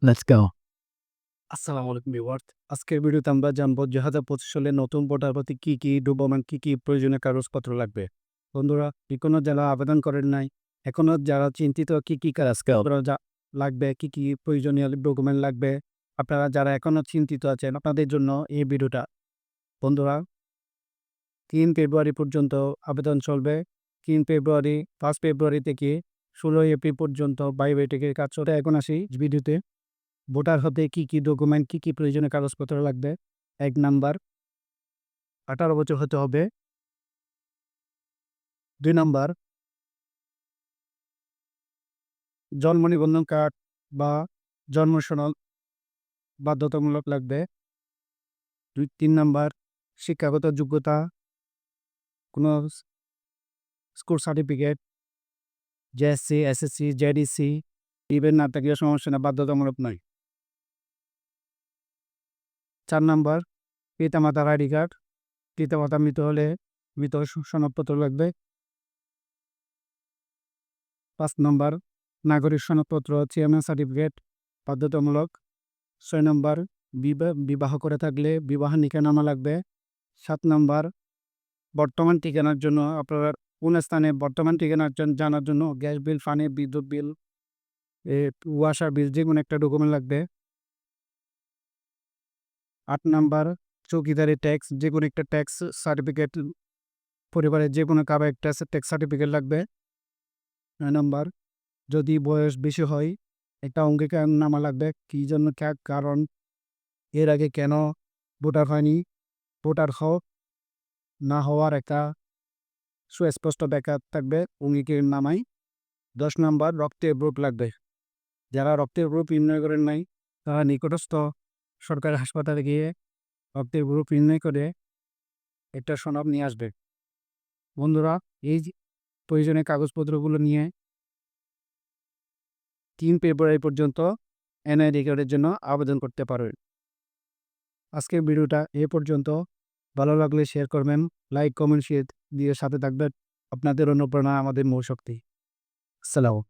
Let's go. আসসালামু আলাইকুম viewers. আজকের ভিডিওতে আমরা জানবো ২০২৫ সালে নতুন ভোটার হতে কি ডকুমেন্ট কি প্রয়োজনীয় কাগজপত্র লাগবে। বন্ধুরা, এখনো যারা আবেদন করেন নাই, এখনো যারা চিন্তিত কি কাগজপত্র লাগবে, কি প্রয়োজনীয় ডকুমেন্ট লাগবে, আপনারা যারা এখনো চিন্তিত আছেন আপনাদের জন্য এই ভিডিওটা। বন্ধুরা, ৩ ফেব্রুয়ারি পর্যন্ত আবেদন চলবে। ৩ ফেব্রুয়ারি ৫ ফেব্রুয়ারি থেকে ১৬ এপ্রিল পর্যন্ত বায়োমেট্রিকের কাজ চলে। এখন আসি ভিডিওতে। ভোটার হতে কি ডকুমেন্ট কি প্রয়োজনীয় কাগজপত্র লাগবে? ১ নাম্বার ১৮ বছর হতে হবে। ২ নাম্বার জন্ম নিবন্ধন কার্ড বা জন্ম সনদ বাধ্যতামূলক লাগবে। ৩ নাম্বার শিক্ষাগত যোগ্যতা, কোনো school certificate, JSC, SSC, JDC even না থাকলেও সমস্যা না, বাধ্যতামূলক নয়। ৪ নাম্বার পিতামাতার আইডি কার্ড, পিতামাতা মৃত হলে মৃত সনদপত্র লাগবে। ৫ নম্বর নাগরিক সনদপত্র, চেয়ারম্যান সার্টিফিকেট বাধ্যতামূলক। ৬ নম্বর বিবাহ করে থাকলে বিবাহ নিকানামা লাগবে। ৭ নম্বর বর্তমান ঠিকানার জন্য আপনার কোন স্থানে বর্তমান ঠিকানার জানার জন্য গ্যাস বিল, পানি, বিদ্যুৎ বিল, ওয়াসার বিল যেকোনো একটা ডকুমেন্ট লাগবে। ৮ নাম্বার চৌকিদারি ট্যাক্স, যেকোনো একটা ট্যাক্স সার্টিফিকেট, পরিবারের যেকোনো কারো একটা ট্যাক্স সার্টিফিকেট লাগবে। ৯ নম্বর যদি বয়স বেশি হয় একটা অঙ্গীকারনামা লাগবে, কী জন্য, কারণ এর আগে কেন ভোটার হয়নি, ভোটার না হওয়ার একটা সুস্পষ্ট ব্যাখ্যা থাকবে অঙ্গীকারনামায়। ১০ নম্বর রক্তের গ্রুপ লাগবে। যারা রক্তের গ্রুপ নির্ণয় করেন নাই তারা নিকটস্থ সরকারি হাসপাতালে গিয়ে রক্তের গ্রুপ নির্ণয় করে একটা সনদ নিয়ে আসবে। বন্ধুরা, এই যে প্রয়োজনীয় কাগজপত্রগুলো নিয়ে ৩ ফেব্রুয়ারি পর্যন্ত এনআইডি কার্ডের জন্য আবেদন করতে পারবেন। আজকের ভিডিওটা এ পর্যন্ত। ভালো লাগলে শেয়ার করবেন, লাইক, কমেন্ট, শেয়ার দিয়ে সাথে থাকবেন। আপনাদের অনুপ্রেরণা আমাদের মূল শক্তি। আসসালামু